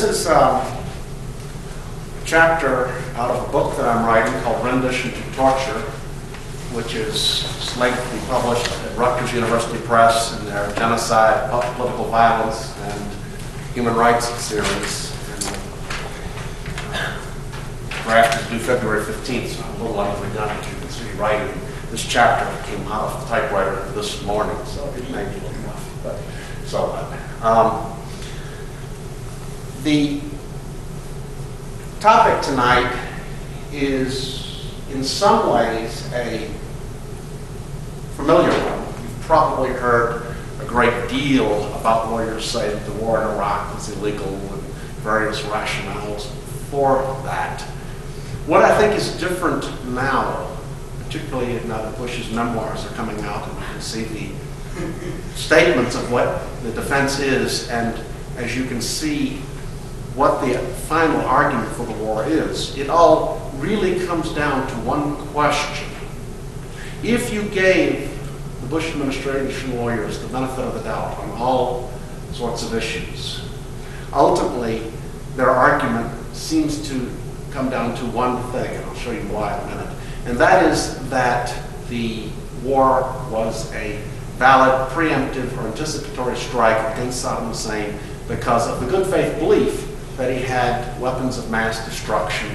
this is a chapter out of a book that I'm writing called Rendition to Torture, which is slated to be published at Rutgers University Press in their Genocide, Political Violence, and Human Rights series. And the draft is due February 15th, so I'm a little overdone, as you can see, writing. This chapter came out of the typewriter this morning, so it may be enough. But so the topic tonight is, in some ways, a familiar one. You've probably heard a great deal about lawyers say that the war in Iraq was illegal and various rationales for that. What I think is different now, particularly now that Bush's memoirs are coming out and you can see the statements of what the defense is, and as you can see what the final argument for the war is, it all really comes down to one question. If you gave the Bush administration lawyers the benefit of the doubt on all sorts of issues, ultimately their argument seems to come down to one thing, and I'll show you why in a minute, and that is that the war was a valid, preemptive, or anticipatory strike against Saddam Hussein because of the good faith belief that he had weapons of mass destruction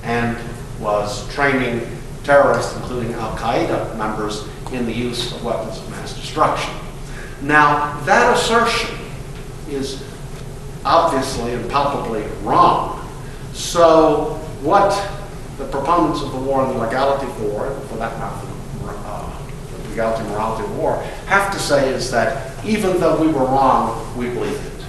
and was training terrorists, including Al-Qaeda members, in the use of weapons of mass destruction. Now, that assertion is obviously and palpably wrong. So what the proponents of the war and the legality of the war, for that matter, the legality and morality of the war, have to say is that even though we were wrong, we believed it.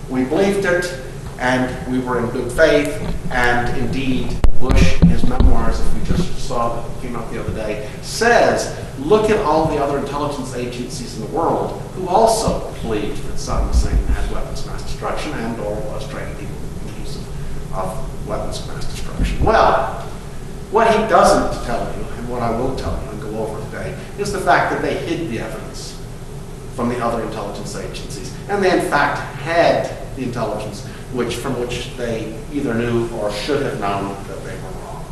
We believed it, and we were in good faith, and indeed, Bush, in his memoirs, that we just saw that came out the other day, says, look at all the other intelligence agencies in the world who also believed that Saddam Hussein had weapons of mass destruction and or was training people in the use of weapons of mass destruction. Well, what he doesn't tell you, and what I will tell you and go over today, is the fact that they hid the evidence from the other intelligence agencies. And they, in fact, had the intelligence from which they either knew or should have known that they were wrong.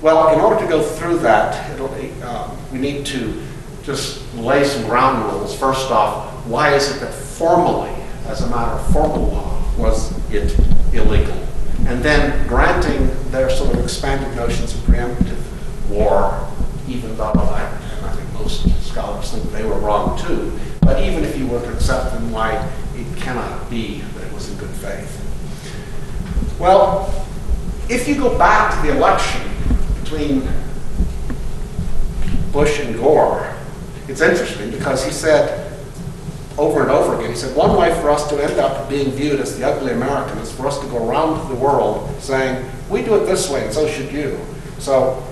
Well, in order to go through that, we need to just lay some ground rules. First off, why is it that formally, as a matter of formal law, was it illegal? And then granting their sort of expanded notions of preemptive war, even though I think most scholars think they were wrong too, but even if you were to accept them, why it cannot be that it was in good faith. Well, if you go back to the election between Bush and Gore, it's interesting because he said over and over again, he said, one way for us to end up being viewed as the ugly American is for us to go around the world saying, we do it this way and so should you. So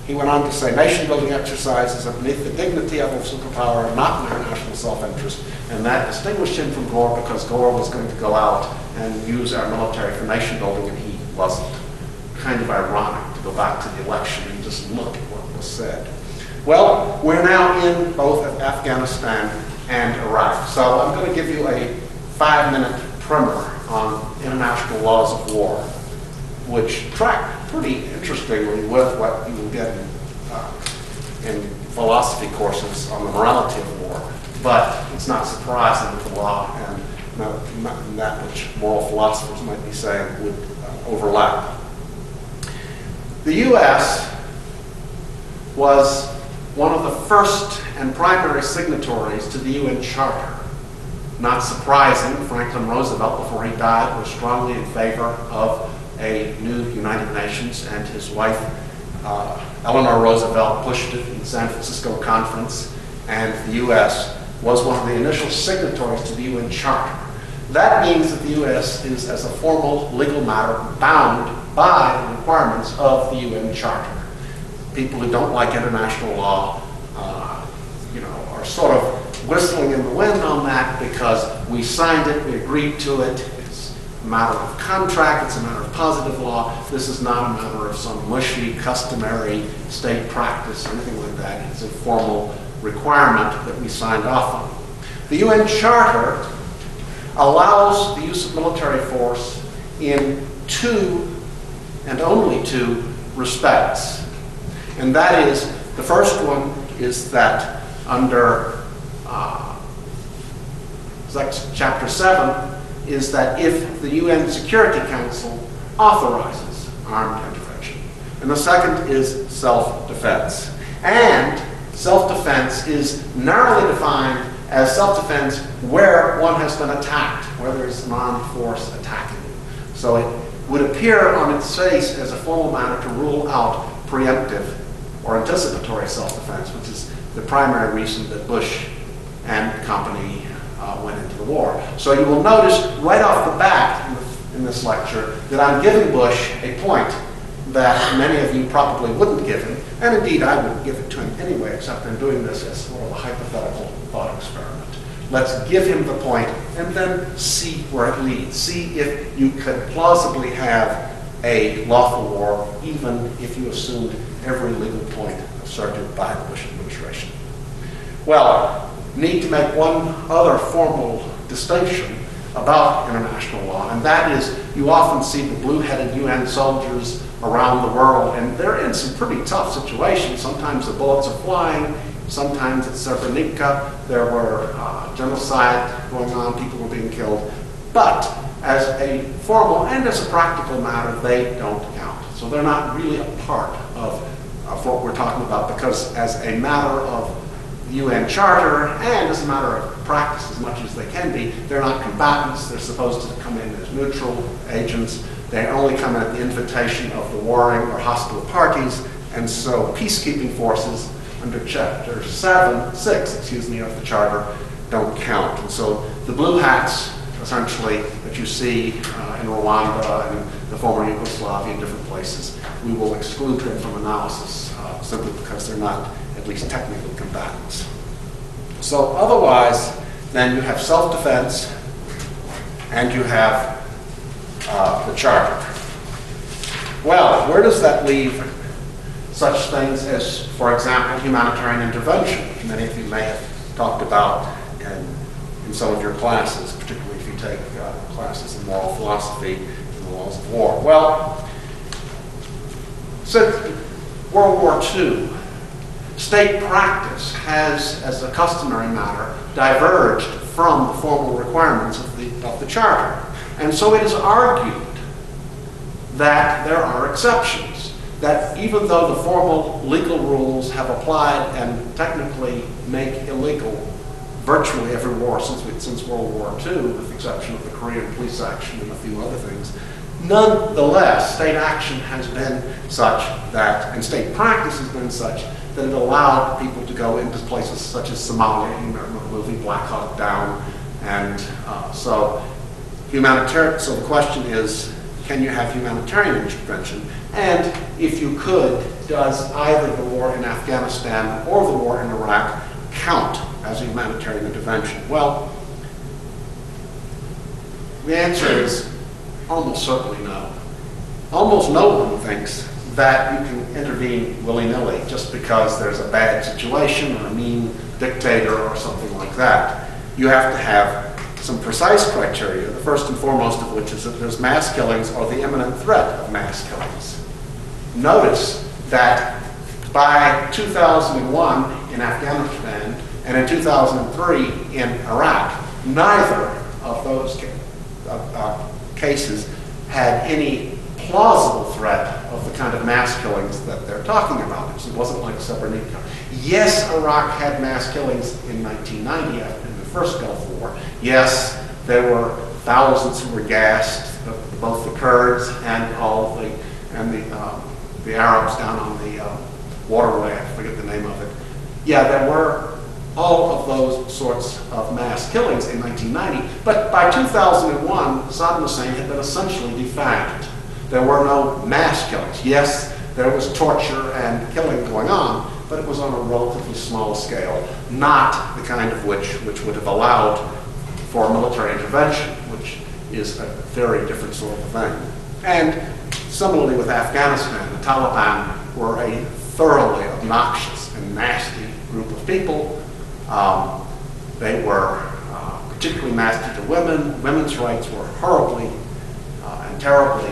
he went on to say, nation-building exercises are beneath the dignity of a superpower, not in our national self-interest. And that distinguished him from Gore because Gore was going to go out and use our military for nation-building, and he wasn't. Kind of ironic to go back to the election and just look at what was said. Well, we're now in both Afghanistan and Iraq. So I'm going to give you a 5-minute primer on international laws of war, which track pretty interestingly with what you will get in philosophy courses on the morality of war. But it's not surprising that the law and that which moral philosophers might be saying would overlap. The U.S. was one of the first and primary signatories to the UN Charter. Not surprising, Franklin Roosevelt, before he died, was strongly in favor of a new United Nations, and his wife, Eleanor Roosevelt, pushed it in the San Francisco Conference, and the U.S. was one of the initial signatories to the UN Charter. That means that the U.S. is, as a formal legal matter, bound by the requirements of the UN Charter. People who don't like international law, are sort of whistling in the wind on that because we signed it, we agreed to it. It's a matter of contract, it's a matter of positive law. This is not a matter of some mushy, customary state practice or anything like that. It's a formal requirement that we signed off on. The UN Charter allows the use of military force in two and only two respects. And that is, the first one is that under Chapter 7 is that if the UN Security Council authorizes armed intervention. And the second is self-defense. And self-defense is narrowly defined as self-defense where one has been attacked, where there's an armed force attacking you. So it would appear on its face as a formal matter to rule out preemptive or anticipatory self-defense, which is the primary reason that Bush and company went into the war. So you will notice right off the bat in this lecture that I'm giving Bush a point that many of you probably wouldn't give him, and indeed I wouldn't give it to him anyway, except I'm doing this as sort of a hypothetical thought experiment. Let's give him the point and then see where it leads. See if you could plausibly have a lawful war, even if you assumed every legal point asserted by the Bush administration. Well, need to make one other formal distinction about international law, and that is you often see the blue-headed UN soldiers around the world, and they're in some pretty tough situations. Sometimes the bullets are flying, sometimes it's Srebrenica, there were genocide going on, people were being killed, but as a formal and as a practical matter, they don't count. So they're not really a part of what we're talking about, because as a matter of the UN Charter and as a matter of practice as much as they can be, they're not combatants. They're supposed to come in as neutral agents. They only come in at the invitation of the warring or hostile parties, and so peacekeeping forces under Chapter 6 of the Charter don't count. And so the blue hats, essentially, that you see in Rwanda and the former Yugoslavia and different places, we will exclude them from analysis simply because they're not at least technically combatants. So otherwise, then you have self-defense and you have the Charter. Well, where does that leave such things as, for example, humanitarian intervention, which many of you may have talked about in some of your classes, particularly if you take classes in moral philosophy and the laws of war? Well, since World War II, state practice has, as a customary matter, diverged from the formal requirements of the Charter. And so it is argued that there are exceptions, that even though the formal legal rules have applied and technically make illegal virtually every war since World War II, with the exception of the Korean police action and a few other things, nonetheless, state action has been such that, and state practice has been such, that it allowed people to go into places such as Somalia. You remember the movie Black Hawk Down, and so the question is, can you have humanitarian intervention? And if you could, does either the war in Afghanistan or the war in Iraq count as a humanitarian intervention? Well, the answer is almost certainly no. Almost no one thinks that you can intervene willy-nilly just because there's a bad situation or a mean dictator or something like that. You have to have some precise criteria, the first and foremost of which is that there's mass killings or the imminent threat of mass killings. Notice that by 2001 in Afghanistan and in 2003 in Iraq, neither of those cases had any plausible threat of the kind of mass killings that they're talking about. It wasn't like Srebrenica. Yes, Iraq had mass killings in 1990 in the first Gulf War. Yes, there were thousands who were gassed, both the Kurds and all the Arabs down on the waterway. I forget the name of it. Yeah, there were all of those sorts of mass killings in 1990, but by 2001, Saddam Hussein had been essentially defanged. There were no mass killings. Yes, there was torture and killing going on, but it was on a relatively small scale, not the kind of which would have allowed for military intervention, which is a very different sort of thing. And similarly with Afghanistan, the Taliban were a thoroughly obnoxious and nasty group of people. They were particularly nasty to women. Women's rights were horribly and terribly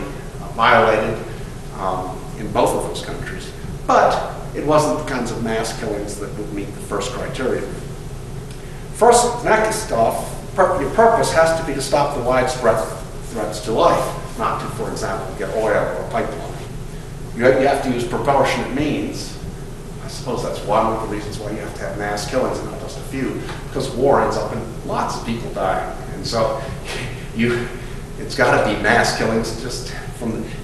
violated in both of those countries. But it wasn't the kinds of mass killings that would meet the first criteria. Next off, your purpose has to be to stop the widespread threats to life, not to, for example, get oil or a pipeline. You have to use proportionate means. I suppose that's one of the reasons why you have to have mass killings and not just a few, because war ends up in lots of people dying. And so it's got to be mass killings. Just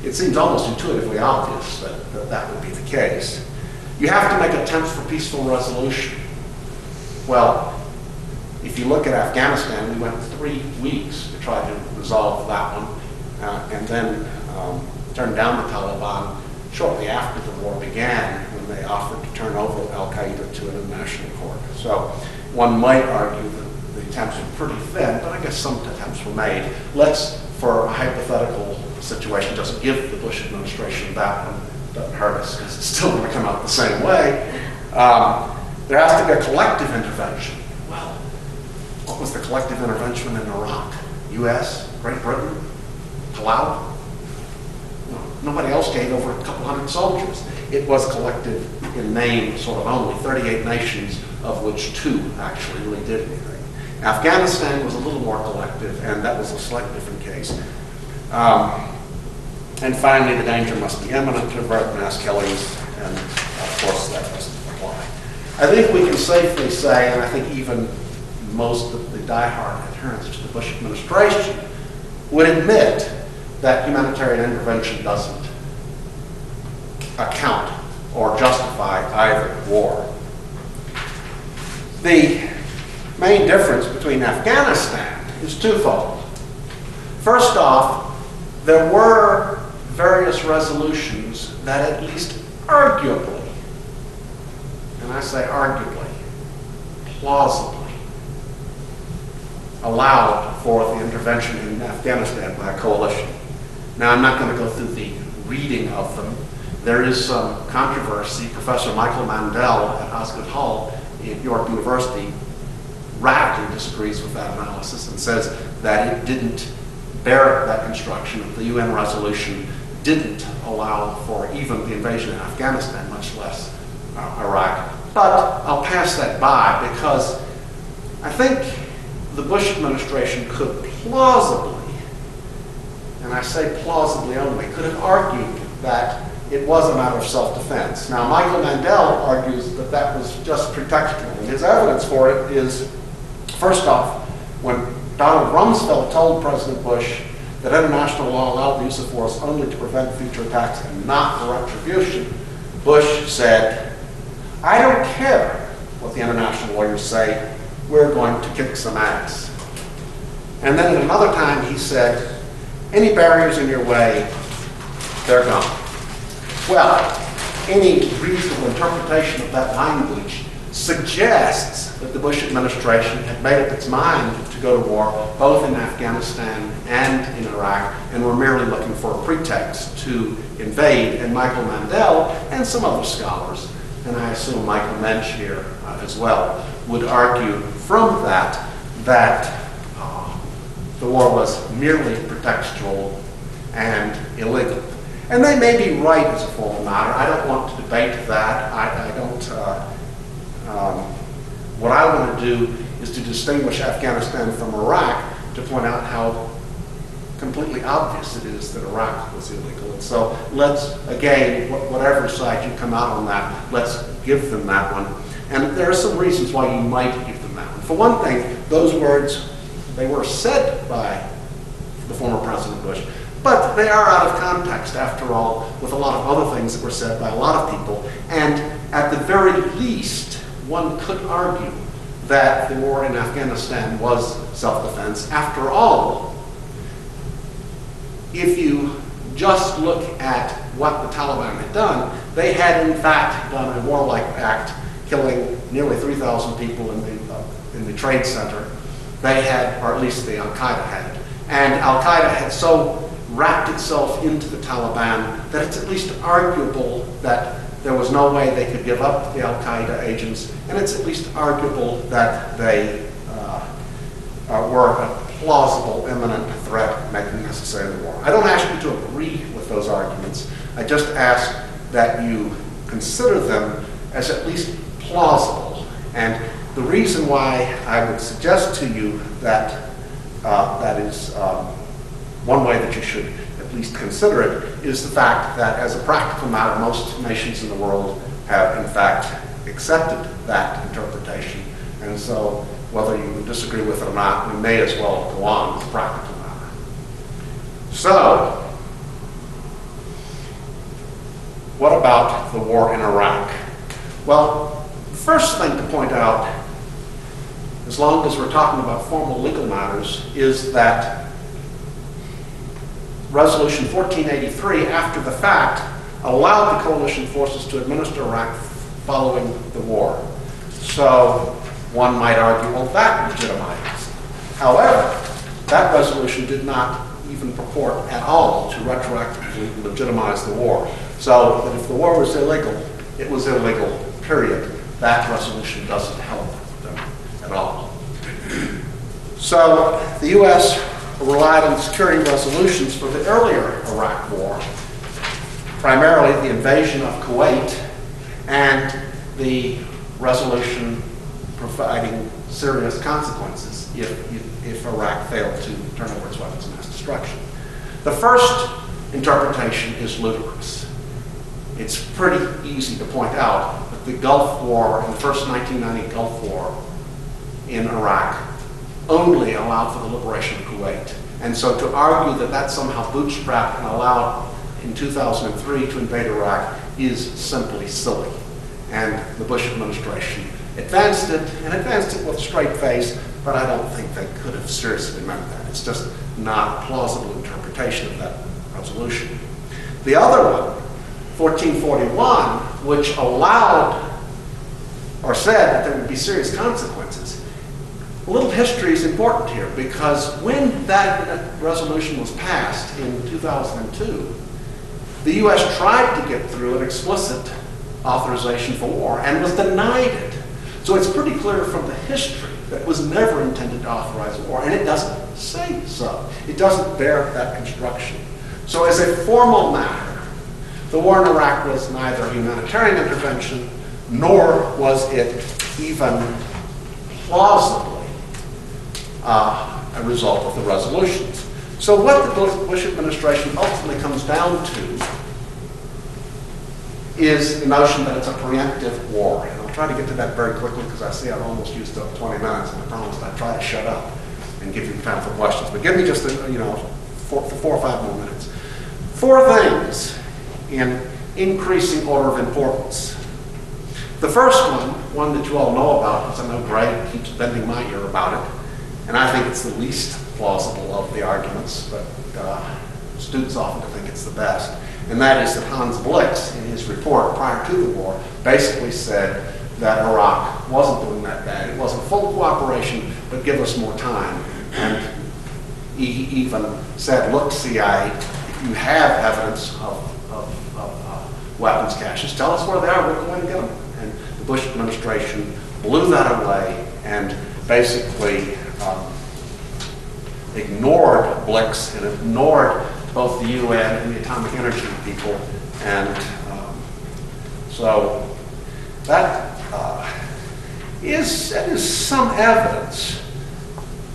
it seems almost intuitively obvious that would be the case. You have to make attempts for peaceful resolution. Well, if you look at Afghanistan, we went 3 weeks to try to resolve that one, and then turned down the Taliban shortly after the war began, when they offered to turn over al-Qaeda to an international court. So one might argue that the attempts were pretty thin, but I guess some attempts were made. Let's, for a hypothetical situation, just give the Bush administration that one. Doesn't hurt us, because it's still going to come out the same way. There has to be a collective intervention. Well, what was the collective intervention in Iraq? U.S., Great Britain, Palau? Nobody else gave over a couple hundred soldiers. It was collective in name, sort of only 38 nations, of which 2 actually really did anything. Afghanistan was a little more collective, and that was a slightly different case. And finally, the danger must be imminent to avert mass killings, and of course that doesn't apply. I think we can safely say, and I think even most of the diehard adherents to the Bush administration would admit that humanitarian intervention doesn't account or justify either war. The main difference between Afghanistan is twofold. First off, there were various resolutions that at least arguably, and I say arguably, plausibly, allowed for the intervention in Afghanistan by a coalition. Now, I'm not going to go through the reading of them. There is some controversy. Professor Michael Mandel at Osgoode Hall at York University radically disagrees with that analysis and says that it didn't bear that construction, that the UN resolution didn't allow for even the invasion of Afghanistan, much less Iraq. But I'll pass that by, because I think the Bush administration could plausibly, and I say plausibly only, could have argued that it was a matter of self-defense. Now, Michael Mandel argues that that was just pretextual, and his evidence for it is, first off, when Donald Rumsfeld told President Bush that international law allowed the use of force only to prevent future attacks and not for retribution, Bush said, "I don't care what the international lawyers say, we're going to kick some ass." And then at another time he said, "Any barriers in your way, they're gone." Well, any reasonable interpretation of that language suggests that the Bush administration had made up its mind to go to war, both in Afghanistan and in Iraq, and were merely looking for a pretext to invade. And Michael Mandel and some other scholars, and I assume Michael Mensch here as well, would argue from that the war was merely pretextual and illegal. And they may be right as a formal matter. I don't want to debate that. I don't. What I want to do is to distinguish Afghanistan from Iraq, to point out how completely obvious it is that Iraq was illegal. And so let's, again, whatever side you come out on that, let's give them that one. And there are some reasons why you might give them that one. For one thing, those words, they were said by the former President Bush, but they are out of context, after all, with a lot of other things that were said by a lot of people. And at the very least, one could argue that the war in Afghanistan was self-defense. After all, if you just look at what the Taliban had done, they had in fact done a warlike act, killing nearly 3,000 people in the trade center. They had, or at least the Al-Qaeda had. And Al-Qaeda had so wrapped itself into the Taliban that it's at least arguable that there was no way they could give up the Al-Qaeda agents, and it's at least arguable that they were a plausible imminent threat making necessary the war. I don't ask you to agree with those arguments. I just ask that you consider them as at least plausible. And the reason why I would suggest to you that that is one way that you should at least consider it is the fact that as a practical matter, most nations in the world have in fact accepted that interpretation. And so whether you disagree with it or not, we may as well go on as a practical matter. So, what about the war in Iraq? Well, the first thing to point out, as long as we're talking about formal legal matters, is that Resolution 1483, after the fact, allowed the coalition forces to administer Iraq following the war. So one might argue, well, that legitimizes. However, that resolution did not even purport at all to retroactively legitimize the war. So that if the war was illegal, it was illegal, period. That resolution doesn't help them at all. So the U.S. relied on security resolutions for the earlier Iraq war, primarily the invasion of Kuwait and the resolution providing serious consequences if Iraq failed to turn over its weapons of mass destruction. The first interpretation is ludicrous. It's pretty easy to point out that the Gulf War, in the first 1990 Gulf War in Iraq, only allowed for the liberation of Kuwait. And so to argue that that somehow bootstrapped and allowed in 2003 to invade Iraq is simply silly. And the Bush administration advanced it, and advanced it with a straight face, but I don't think they could have seriously meant that. It's just not a plausible interpretation of that resolution. The other one, 1441, which allowed or said that there would be serious consequences. A little history is important here, because when that resolution was passed in 2002, the U.S. tried to get through an explicit authorization for war and was denied it. So it's pretty clear from the history that it was never intended to authorize a war, and it doesn't say so. It doesn't bear that construction. So as a formal matter, the war in Iraq was neither a humanitarian intervention, nor was it even plausibly a result of the resolutions. So what the Bush administration ultimately comes down to is the notion that it's a preemptive war. And I'll try to get to that very quickly, because I see I've almost used up 20 minutes, and I promised I'd try to shut up and give you time for questions. But give me just, 4 or 5 more minutes. 4 things in increasing order of importance. The first one that you all know about, because I know Greg keeps bending my ear about it, and I think it's the least plausible of the arguments, but students often think it's the best, and that is that Hans Blix, in his report prior to the war, basically said that Iraq wasn't doing that bad. It wasn't full cooperation, but give us more time. And he even said, look, CIA, if you have evidence of weapons caches, tell us where they are, we're going to get them. And the Bush administration blew that away and basically ignored Blix and ignored both the UN and the atomic energy people. And so that is some evidence.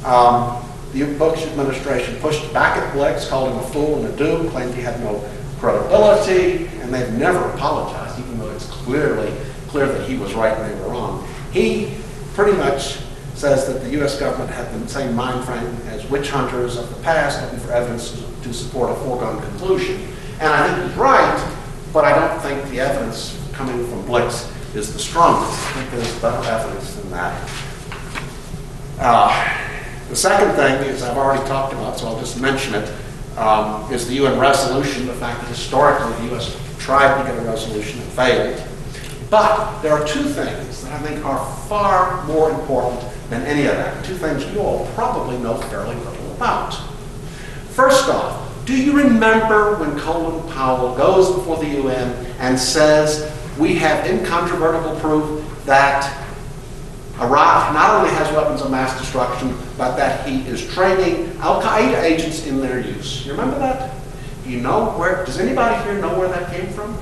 The Bush administration pushed back at Blix, called him a fool and a dupe, claimed he had no credibility, and they've never apologized, even though it's clear that he was right and they were wrong. He pretty much says that the U.S. government had the same mind frame as witch hunters of the past, looking for evidence to support a foregone conclusion. And I think he's right, but I don't think the evidence coming from Blix is the strongest. I think there's better evidence than that. The second thing is, I've already talked about, so I'll just mention it, is the UN resolution, the fact that historically the U.S. tried to get a resolution and failed. But there are 2 things that I think are far more important than any of that. 2 things you all probably know fairly little about. First off, do you remember when Colin Powell goes before the UN and says, we have incontrovertible proof that Iraq not only has weapons of mass destruction, but that he is training Al-Qaeda agents in their use. You remember that? You know where, does anybody here know where that came from?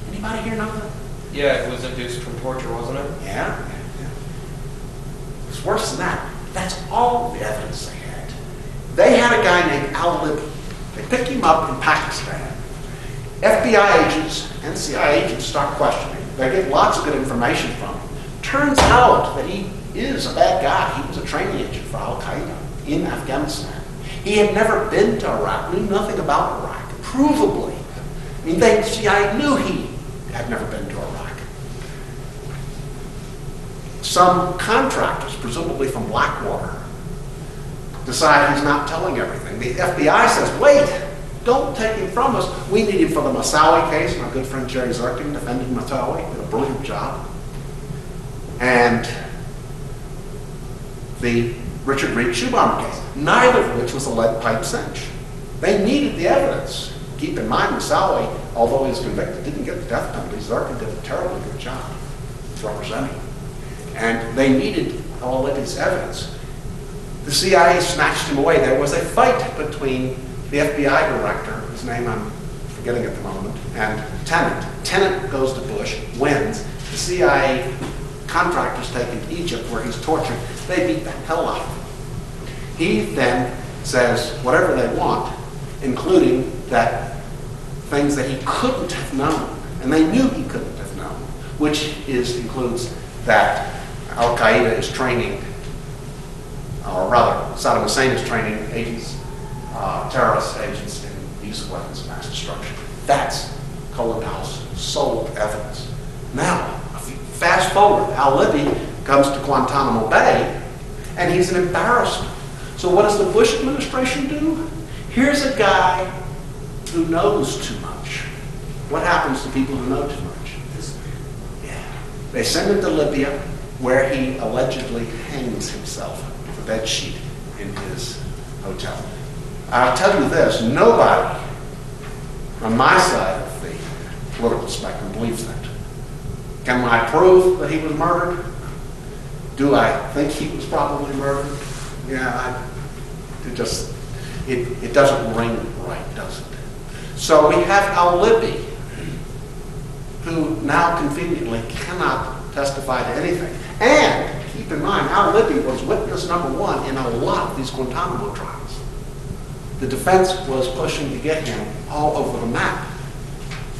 Anybody here know that? Yeah, it was induced from torture, wasn't it? Yeah. It's worse than that. That's all the evidence they had. They had a guy named Al-Libby. They picked him up in Pakistan. FBI agents and CIA agents start questioning. They get lots of good information from him. Turns out that he is a bad guy. He was a training agent for Al-Qaeda in Afghanistan. He had never been to Iraq, knew nothing about Iraq, provably. I mean, the CIA knew he had never been to Iraq. Some contractors, presumably from Blackwater, decide he's not telling everything. The FBI says, wait, don't take him from us. We need him for the Moussaoui case. My good friend Jerry Zirkin defended Moussaoui, did a brilliant job. And the Richard Reed shoe bomber case, neither of which was a lead pipe cinch. They needed the evidence. Keep in mind, Moussaoui, although he was convicted, didn't get the death penalty. Zirkin did a terribly good job representing him. And they needed all of his evidence. The CIA snatched him away. There was a fight between the FBI director, whose name I'm forgetting at the moment, and Tennant. Tennant goes to Bush, wins. The CIA contractors take him to Egypt where he's tortured. They beat the hell out of him. He then says whatever they want, including that things that he couldn't have known, and they knew he couldn't have known, which includes that Al-Qaeda is training, or rather, Saddam Hussein is training agents, terrorist agents in the use of weapons of mass destruction. That's Cullenhouse's sole evidence. Now, fast forward, Al-Libby comes to Guantanamo Bay, and he's an embarrassment. So what does the Bush administration do? Here's a guy who knows too much. What happens to people who know too much? They send him to Libya, where he allegedly hangs himself with a bed sheet in his hotel. I'll tell you this, nobody on my side of the political spectrum believes that. Can I prove that he was murdered? Do I think he was probably murdered? Yeah, it doesn't ring right, does it? So we have Al-Libby, who now conveniently cannot testify to anything. And keep in mind, Al-Libby was witness number one in a lot of these Guantanamo trials. The defense was pushing to get him all over the map.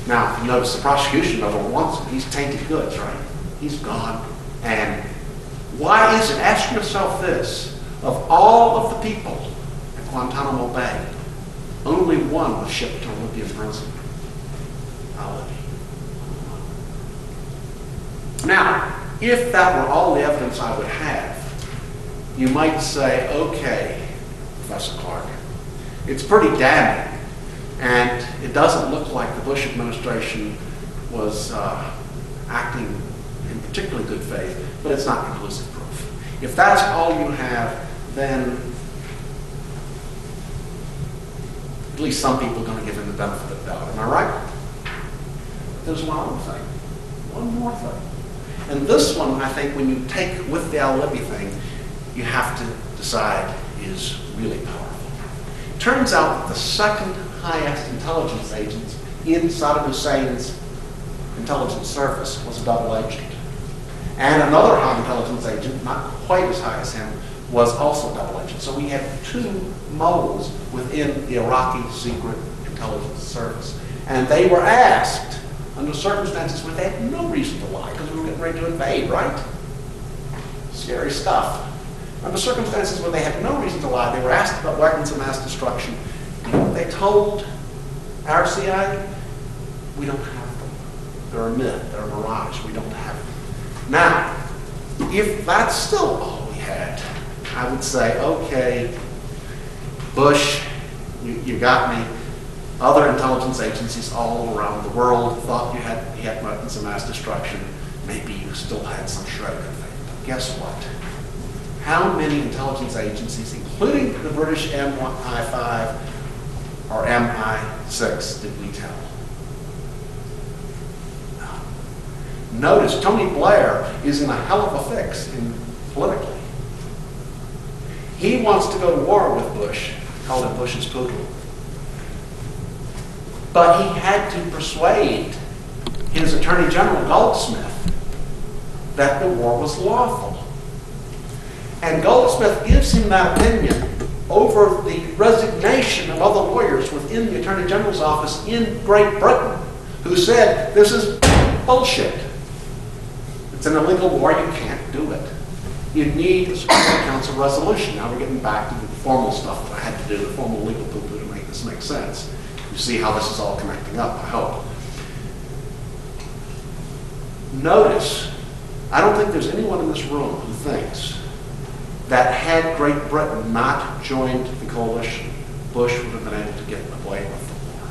Now, you notice the prosecution never wants him. He's tainted goods, right? He's gone. And why is it? Ask yourself this. Of all of the people at Guantanamo Bay, only one was shipped to a Libyan prison. Al-Libby. Now, if that were all the evidence I would have, you might say, okay, Professor Clark, it's pretty damning, and it doesn't look like the Bush administration was acting in particularly good faith, but it's not conclusive proof. If that's all you have, then at least some people are going to give him the benefit of the doubt. Am I right? There's one other thing. One more thing. And this one, I think, when you take with the Al-Libby thing, you have to decide is really powerful. It turns out that the second highest intelligence agent in Saddam Hussein's intelligence service was a double agent. And another high intelligence agent, not quite as high as him, was also a double agent. So we had two moles within the Iraqi secret intelligence service. And they were asked, under circumstances where they had no reason to lie, because we were getting ready to invade, right? Scary stuff. Under circumstances where they had no reason to lie, they were asked about weapons of mass destruction. You know what they told our CIA? We don't have them. They're a myth, they're a mirage, we don't have them. Now, if that's still all we had, I would say, okay, Bush, you got me. Other intelligence agencies all around the world thought you had weapons of mass destruction. Maybe you still had some shred of faith. But guess what? How many intelligence agencies, including the British MI5 or MI6, did we tell? No. Notice, Tony Blair is in a hell of a fix politically. He wants to go to war with Bush, called him Bush's poodle. But he had to persuade his Attorney General Goldsmith that the war was lawful. And Goldsmith gives him that opinion over the resignation of other lawyers within the Attorney General's office in Great Britain who said, this is bullshit. It's an illegal war, you can't do it. You need a Security Council resolution. Now we're getting back to the formal stuff that I had to do, the formal legal poo-poo to make this make sense. You see how this is all connecting up, I hope. Notice, I don't think there's anyone in this room who thinks that had Great Britain not joined the coalition, Bush would have been able to get away with the war.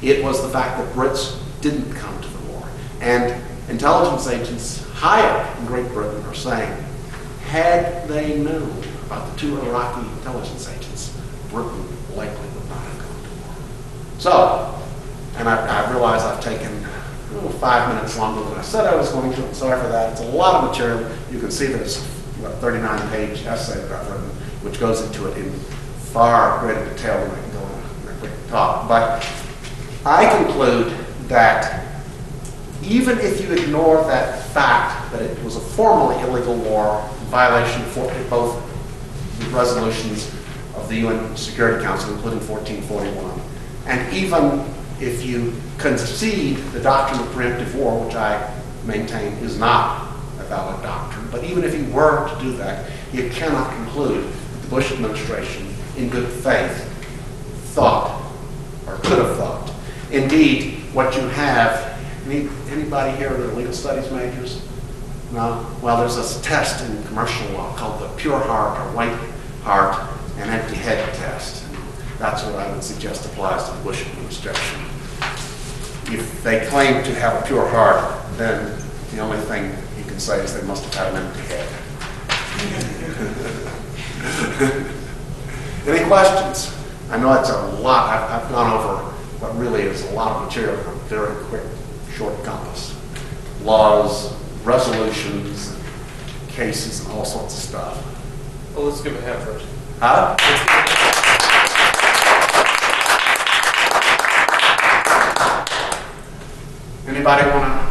It was the fact that Brits didn't come to the war. And intelligence agents higher in Great Britain are saying, had they known about the 2 Iraqi intelligence agents, Britain likely would not have gone to war. So, and I realize I've taken 5 minutes longer than I said I was going to, and sorry for that. It's a lot of material. You can see that it's a 39-page essay that I've written, which goes into it in far greater detail than I can go in a quick talk. But I conclude that even if you ignore that fact that it was a formally illegal war in violation of both the resolutions of the UN Security Council, including 1441, and even if you concede the doctrine of preemptive war, which I maintain is not a valid doctrine, but even if you were to do that, you cannot conclude that the Bush administration, in good faith, thought, or could have thought. Indeed, what you have, anybody here that are legal studies majors? No? Well, there's this test in commercial law called the pure heart or white heart and empty head test. And that's what I would suggest applies to the Bush administration. If they claim to have a pure heart, then the only thing you can say is they must have had an empty head. Any questions? I know it's a lot. I've gone over what really is a lot of material in a very quick, short compass. Laws, resolutions, cases, and all sorts of stuff. Well, let's give a hand first. Huh? Anybody want to